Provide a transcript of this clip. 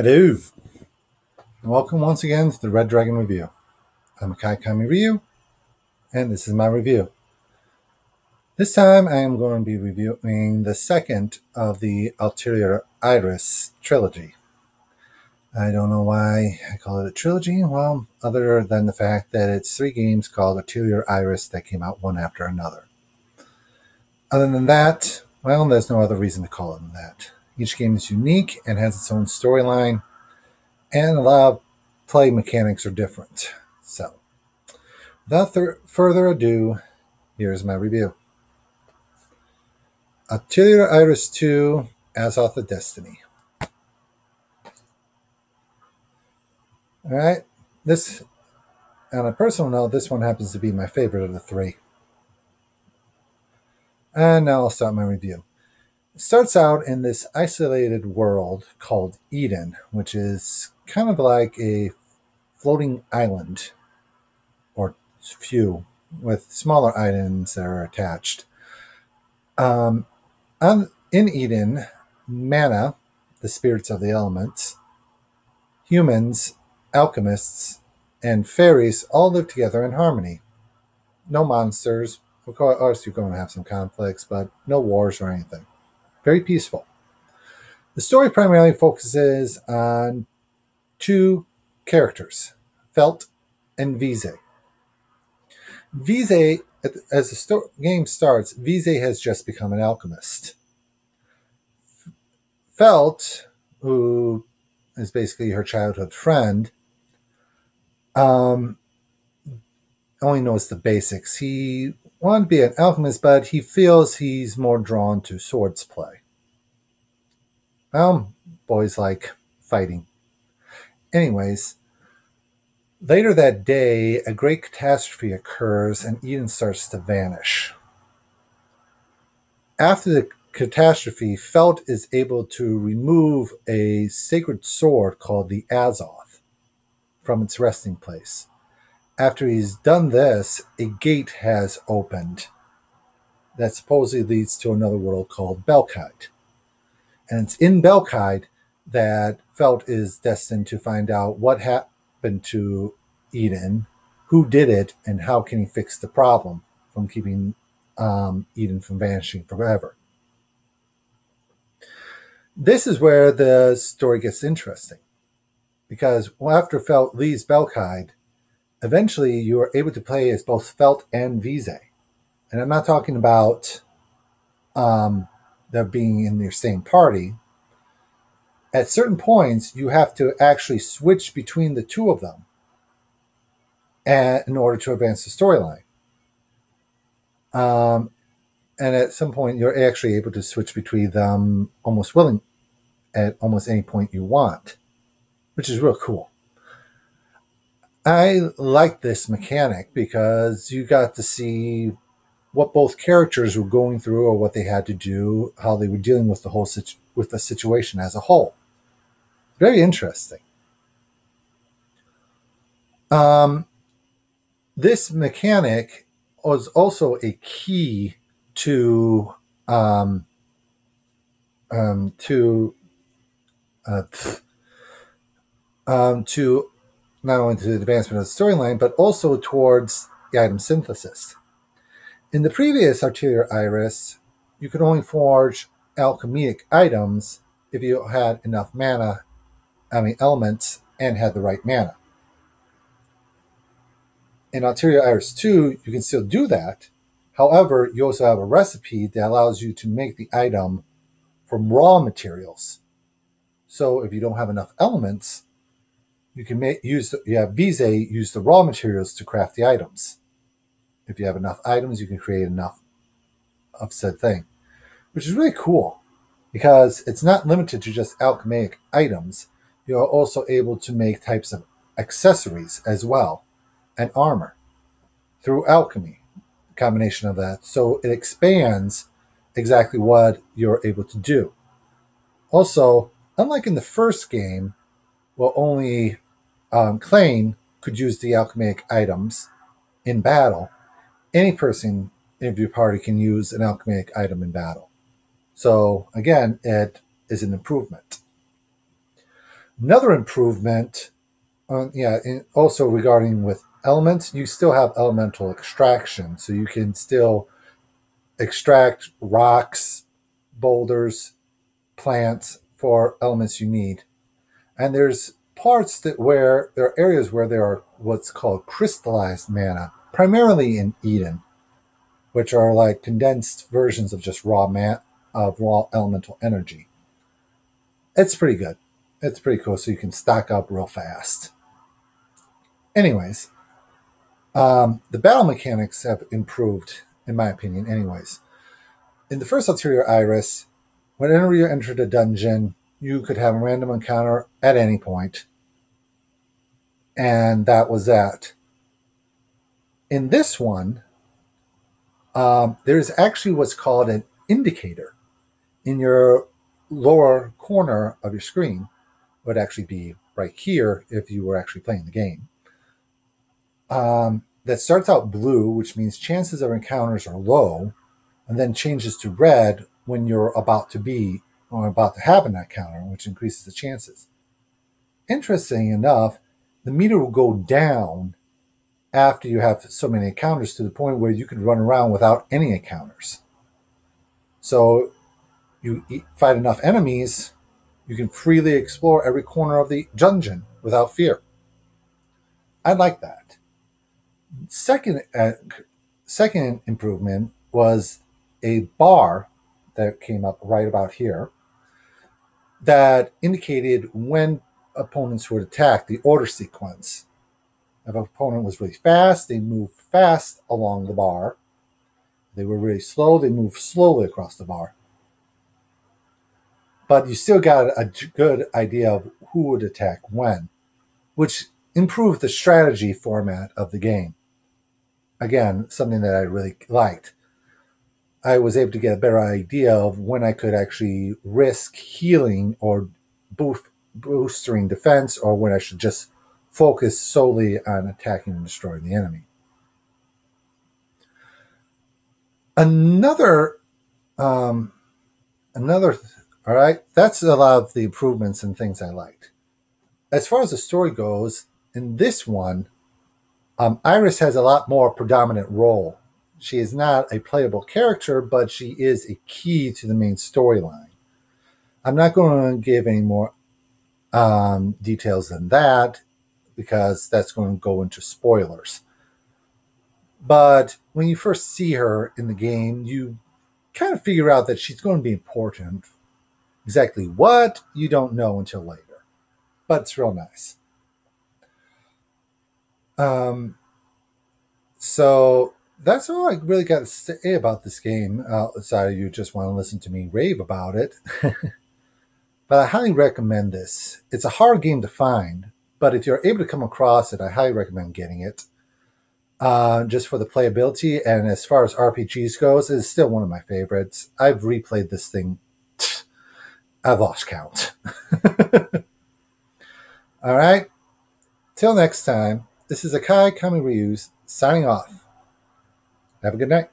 Hello, and welcome once again to the Red Dragon Review. I'm Kai Kami Ryu, and this is my review. This time I am going to be reviewing the second of the Atelier Iris trilogy. I don't know why I call it a trilogy, well, other than the fact that it's 3 games called Atelier Iris that came out one after another. Other than that, well, there's no other reason to call it that. Each game is unique and has its own storyline, and a lot of play mechanics are different. So, without further ado, here's my review. Atelier Iris 2, Azoth of Destiny. Alright, this, on a personal note, this one happens to be my favorite of the 3. And now I'll start my review. It starts out in this isolated world called Eden, which is kind of like a floating island, or few, with smaller islands that are attached. In Eden, mana, the spirits of the elements, humans, alchemists, and fairies all live together in harmony. No monsters. Of course, you're going to have some conflicts, but no wars or anything. Very peaceful. The story primarily focuses on 2 characters, Felt and Vise. Vise, as the game starts, Vise has just become an alchemist. Felt, who is basically her childhood friend, only knows the basics. He wanted to be an alchemist, but he feels he's more drawn to swords play. Well, boys like fighting. Anyways, later that day, a great catastrophe occurs and Eden starts to vanish. After the catastrophe, Felt is able to remove a sacred sword called the Azoth from its resting place. After he's done this, a gate has opened that supposedly leads to another world called Belkide. And it's in Belkide that Felt is destined to find out what happened to Eden, who did it, and how can he fix the problem from keeping Eden from vanishing forever. This is where the story gets interesting, because after Felt leaves Belkide, eventually you are able to play as both Felt and Vise. And I'm not talking about them being in your same party. At certain points, you have to actually switch between the 2 of them in order to advance the storyline. And at some point, you're actually able to switch between them at almost any point you want, which is real cool. I like this mechanic because you got to see what both characters were going through or what they had to do, how they were dealing with the whole with the situation as a whole. Very interesting. This mechanic was also a key to not only to the advancement of the storyline, but also towards the item synthesis. In the previous Atelier Iris, you could only forge alchemic items if you had enough elements, and had the right mana. In Atelier Iris 2, you can still do that. However, you also have a recipe that allows you to make the item from raw materials. So if you don't have enough elements, you can use the raw materials to craft the items. If you have enough items, you can create enough of said thing, which is really cool because it's not limited to just alchemic items. You're also able to make types of accessories as well, and armor through alchemy, combination of that. So it expands exactly what you're able to do. Also, unlike in the first game, well, only Klain could use the alchemic items in battle. Any person in your party can use an alchemic item in battle. So again, it is an improvement. Another improvement, also regarding with elements, you still have elemental extraction, so you can still extract rocks, boulders, plants for elements you need. And there's parts that where there are areas where there are what's called crystallized mana, primarily in Eden, which are like condensed versions of just raw elemental energy. It's pretty good. It's pretty cool, so you can stock up real fast. Anyways, the battle mechanics have improved, in my opinion. Anyways, in the first Atelier Iris, whenever you entered a dungeon, you could have a random encounter at any point, and that was that. In this one, there's actually what's called an indicator in your lower corner of your screen. Would actually be right here if you were actually playing the game. That starts out blue, which means chances of encounters are low, and then changes to red when you're about to have an encounter, which increases the chances. Interesting enough, the meter will go down after you have so many encounters to the point where you can run around without any encounters. So you fight enough enemies, you can freely explore every corner of the dungeon without fear. I like that. Second improvement was a bar that came up right about here that indicated when opponents would attack, the order sequence. If an opponent was really fast, they moved fast along the bar. If they were really slow, they moved slowly across the bar. But you still got a good idea of who would attack when, which improved the strategy format of the game. Again, something that I really liked. I was able to get a better idea of when I could actually risk healing or boosting defense, or when I should just focus solely on attacking and destroying the enemy. All right, that's a lot of the improvements and things I liked. As far as the story goes, in this one, Iris has a lot more predominant role. She is not a playable character, but she is a key to the main storyline. I'm not going to give any more details than that because that's going to go into spoilers. But when you first see her in the game, you kind of figure out that she's going to be important. Exactly what, you don't know until later. But it's real nice. So that's all I really got to say about this game, outside of you just want to listen to me rave about it. But I highly recommend this. It's a hard game to find, but if you're able to come across it, I highly recommend getting it. Just for the playability, and as far as RPGs goes, it's still one of my favorites. I've replayed this thing. I've lost count. All right. Till next time, this is Akai Kami Ryus signing off. Have a good night.